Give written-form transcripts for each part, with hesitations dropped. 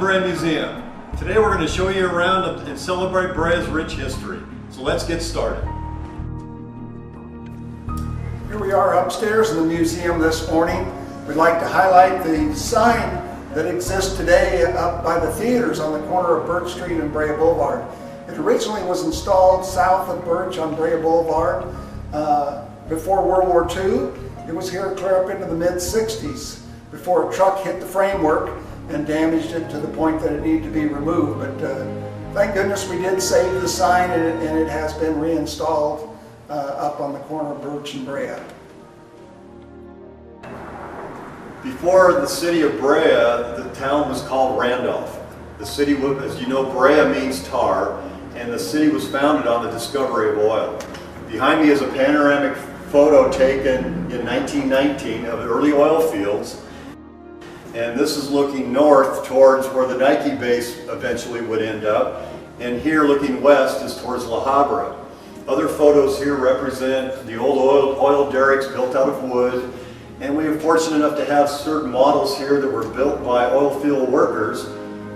Brea Museum. Today we're going to show you around and celebrate Brea's rich history. So let's get started. Here we are upstairs in the museum this morning. We'd like to highlight the sign that exists today up by the theaters on the corner of Birch Street and Brea Boulevard. It originally was installed south of Birch on Brea Boulevard before World War II. It was here clear up into the mid-60s before a truck hit the framework and damaged it to the point that it needed to be removed. But thank goodness we did save the sign, and it has been reinstalled up on the corner of Birch and Brea. Before the city of Brea, the town was called Randolph. The city, as you know, Brea means tar, and the city was founded on the discovery of oil. Behind me is a panoramic photo taken in 1919 of the early oil fields. And this is looking north towards where the Nike base eventually would end up. And here looking west is towards La Habra. Other photos here represent the old oil derricks built out of wood. And we were fortunate enough to have certain models here that were built by oil field workers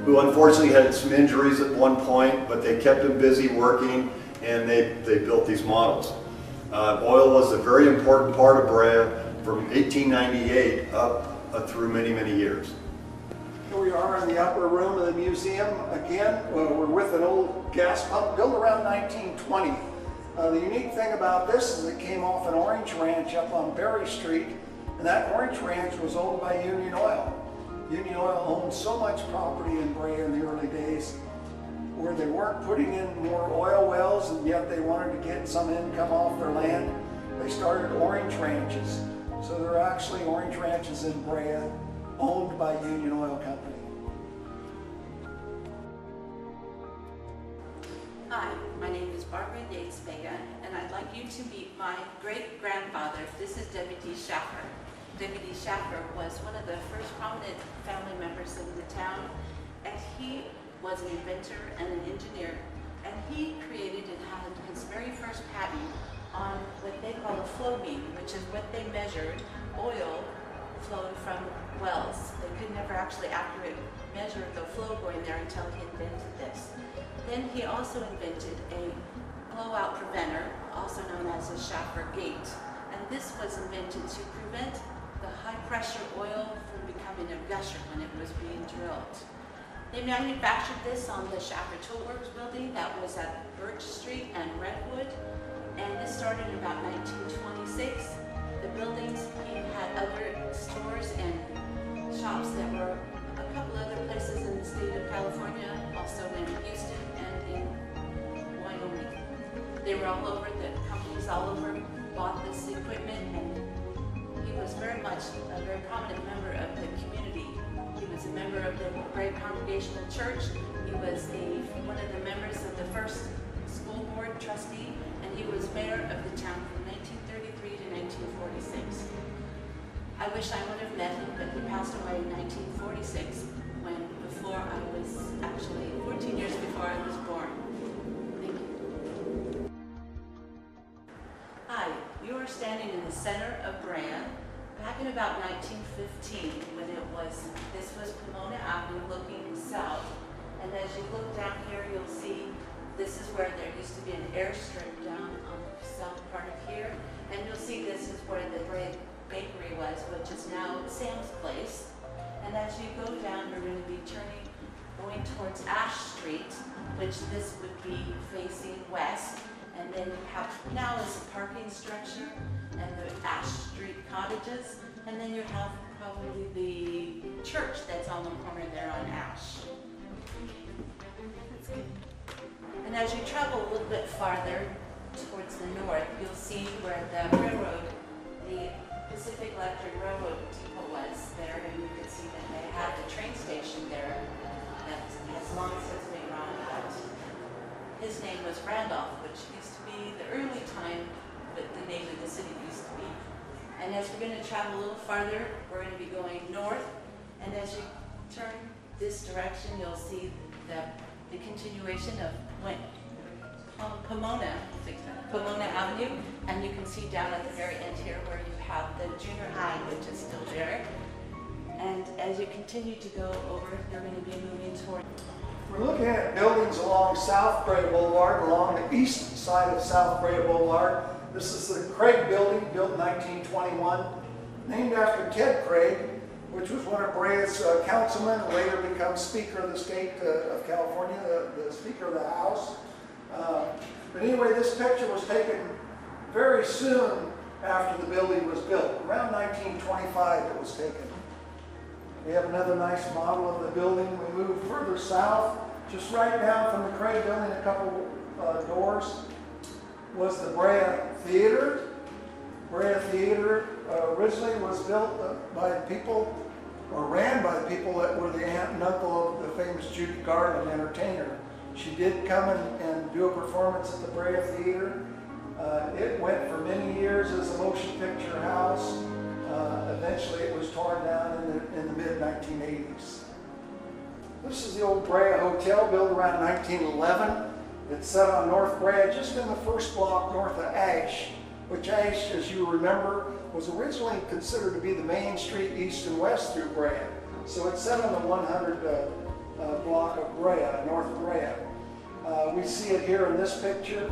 who unfortunately had some injuries at one point, but they kept them busy working, and they built these models. Oil was a very important part of Brea from 1898 up through many, many years. Here we are in the upper room of the museum. Again, we're with an old gas pump built around 1920. The unique thing about this is it came off an orange ranch up on Berry Street, and that orange ranch was owned by Union Oil. Union Oil owned so much property in Brea in the early days where they weren't putting in more oil wells, and yet they wanted to get some income off their land. They started orange ranches. So there are actually orange ranches in Brea owned by Union Oil Company. Hi, my name is Barbara Yates Vega, and I'd like you to meet my great-grandfather. This is W.D. Schaffer. W.D. Schaffer was one of the first prominent family members in the town, and he was an inventor and an engineer, and he created and had his very first patent on what they call a flow beam, which is what they measured oil flowing from wells. They could never actually accurately measure the flow going there until he invented this. Then he also invented a blowout preventer, also known as a Schaffer gate. And this was invented to prevent the high pressure oil from becoming a gusher when it was being drilled. They manufactured this on the Schaffer Tool Works building that was at Birch Street and Redwood. And this started in about 1926. The buildings had other stores and shops that were a couple other places in the state of California, also in Houston and in Wyoming. They were all over, the companies all over bought this equipment, and he was very much a very prominent member of the community. He was a member of the Brea Congregational Church. He was one of the members of the first school board trustee, and he was mayor of the town from 1933 to 1946. I wish I would have met him, but he passed away in 1946 before I was actually 14 years before I was born. Thank you. Hi, you are standing in the center of Brea back in about 1915 when this was Pomona Avenue looking south. And as you look down here, you'll see this is where there used to be an airstrip down on the south part of here. And you'll see this is where the Brea Bakery was, which is now Sam's Place. And as you go down, you're going to be going towards Ash Street, which this would be facing west. And then you have now is a parking structure and the Ash Street cottages. And then you have probably the church that's on the corner there on Ash. That's good. And as you travel a little bit farther towards the north, you'll see where the railroad, the Pacific Electric Railroad depot was there, and you can see that they had the train station there that has long since been run out. His name was Randolph, which used to be the early time that the name of the city used to be. And as we're going to travel a little farther, we're going to be going north, and as you turn this direction, you'll see the continuation of Pomona Avenue, and you can see down at the very end here where you have the junior high, which is still there. And as you continue to go over, you're going to be moving toward. We're looking at buildings along South Brea Boulevard, along the east side of South Brea Boulevard. This is the Craig Building, built in 1921, named after Ted Craig, which was one of Brea's councilmen, and later become Speaker of the State of California, the Speaker of the House. But anyway, this picture was taken very soon after the building was built. Around 1925 it was taken. We have another nice model of the building. We move further south, just right down from the Craig Building, a couple doors, was the Brea Theater. Brea Theater originally was built by people, or ran by the people that were the aunt and uncle of the famous Judy Garland entertainer. She did come and do a performance at the Brea Theater. It went for many years as a motion picture house. Eventually it was torn down in the mid-1980s. This is the old Brea Hotel, built around 1911. It's set on North Brea, just in the first block north of Ash, which Ash, as you remember, was originally considered to be the main street east and west through Brea. So it's set on the 100 block of Brea, North Brea. We see it here in this picture.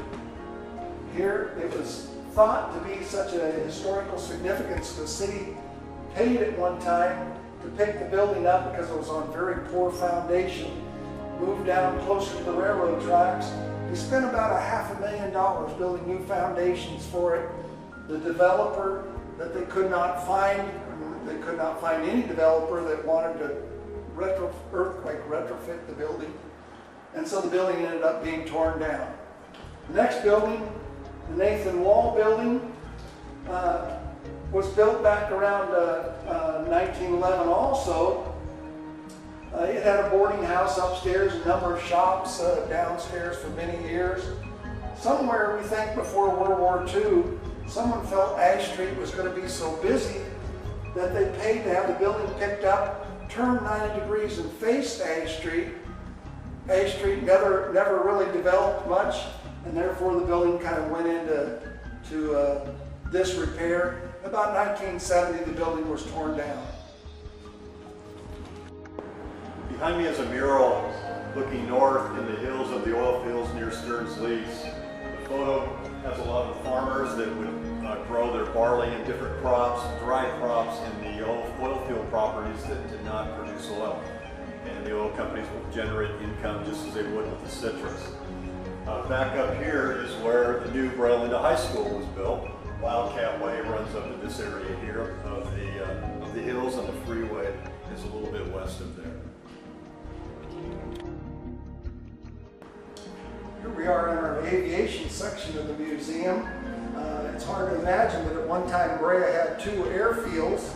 Here, it was thought to be such a historical significance. The city paid at one time to pick the building up because it was on very poor foundation. Moved down closer to the railroad tracks. They spent about $500,000 building new foundations for it. The developer that they could not find any developer that wanted to earthquake retrofit the building. And so the building ended up being torn down. The next building, the Nathan Wall Building, was built back around 1911 also. It had a boarding house upstairs, a number of shops downstairs for many years. Somewhere, we think, before World War II, someone felt Ash Street was going to be so busy that they paid to have the building picked up, turned 90 degrees and faced Ash Street. Ash Street never really developed much, and therefore the building kind of went into disrepair. About 1970, the building was torn down. Behind me is a mural looking north in the hills of the oil fields near Stearns Lease. The photo has a lot of farmers that would grow their barley and different crops, dry crops, in the oil field properties that did not produce oil. And the oil companies would generate income just as they would with the citrus. Back up here is where the new Brea High School was built. Wildcat Way runs up to this area here of the hills, and the freeway is a little bit west of there. Here we are in our aviation section of the museum. It's hard to imagine, but at one time Brea had two airfields.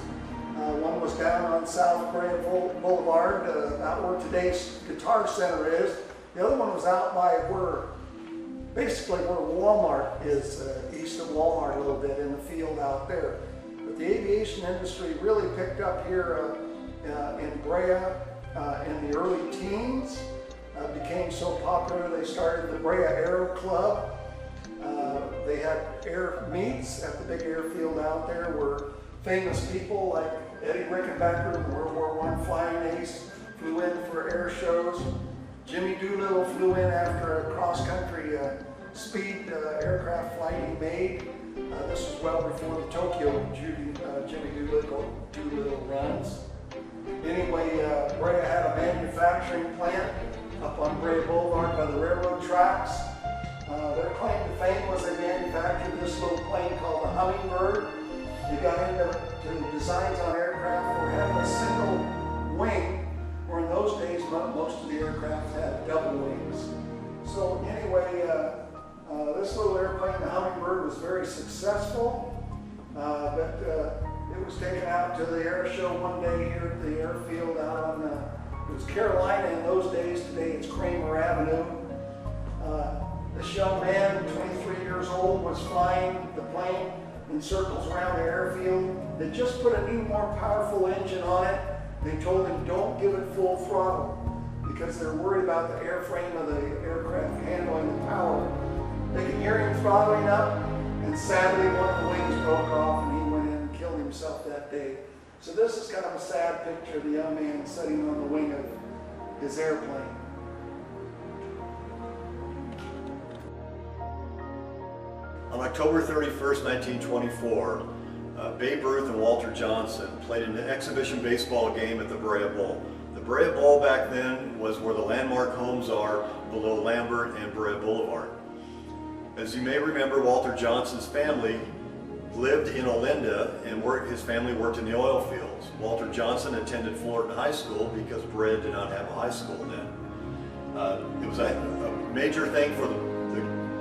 One was down on South Brea Boulevard, out where today's Guitar Center is. The other one was out by basically where Walmart is, east of Walmart a little bit, in the field out there. But the aviation industry really picked up here in Brea in the early teens. Became so popular they started the Brea Aero Club. They had air meets at the big airfield out there where famous people like Eddie Rickenbacker, the World War I flying ace, flew in for air shows. Jimmy Doolittle flew in after a cross-country speed aircraft flight he made. This was well before the Tokyo Jimmy Doolittle runs. Anyway, Brea had a manufacturing plant up on Brea Boulevard by the railroad tracks. Their claim to fame was they manufactured this little plane called the Hummingbird. They got into designs on aircraft for having a single wing, where in those days most of the aircraft had double wings. So anyway, this little airplane, the Hummingbird, was very successful, but it was taken out to the air show one day here at the airfield out on, it was Carolina in those days, today it's Kramer Avenue. This young man, 23 years old, was flying the plane in circles around the airfield. They just put a new, more powerful engine on it. They told him, don't give it full throttle, because they're worried about the airframe of the aircraft handling the power. They could hear him throttling up, and sadly one of the wings broke off and he went in and killed himself that day. So this is kind of a sad picture of the young man sitting on the wing of his airplane. On October 31st, 1924, Babe Ruth and Walter Johnson played an exhibition baseball game at the Brea Bowl. The Brea Bowl back then was where the landmark homes are below Lambert and Brea Boulevard. As you may remember, Walter Johnson's family lived in Olinda and his family worked in the oil fields. Walter Johnson attended Fullerton High School because Brea did not have a high school then. It was a major thing for the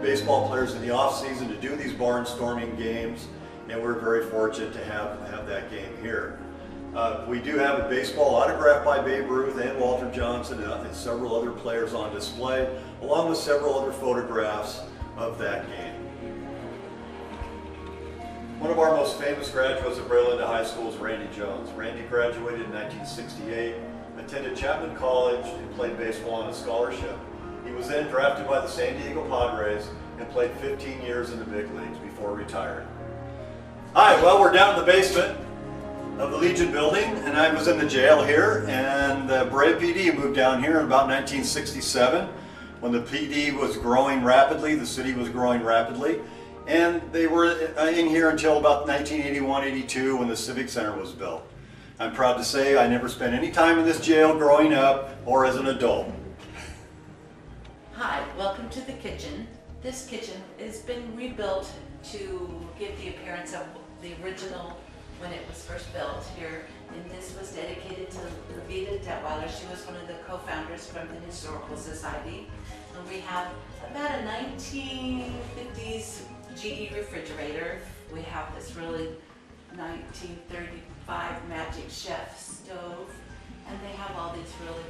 baseball players in the off season to do these barnstorming games, and we're very fortunate to have that game here. We do have a baseball autographed by Babe Ruth and Walter Johnson and several other players on display, along with several other photographs of that game. One of our most famous graduates of Brea High School is Randy Jones. Randy graduated in 1968, attended Chapman College, and played baseball on a scholarship. He was then drafted by the San Diego Padres and played 15 years in the big leagues before retiring. Hi, well, we're down in the basement of the Legion building, and I was in the jail here, and the Brea PD moved down here in about 1967 when the PD was growing rapidly, the city was growing rapidly, and they were in here until about 1981-82 when the Civic Center was built. I'm proud to say I never spent any time in this jail growing up or as an adult. Hi, welcome to the kitchen. This kitchen has been rebuilt to give the appearance of the original when it was first built here. And this was dedicated to Levita Detweiler. She was one of the co-founders from the Historical Society. And we have about a 1950s GE refrigerator. We have this really 1935 Magic Chef stove. And they have all these really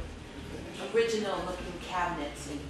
original looking cabinets and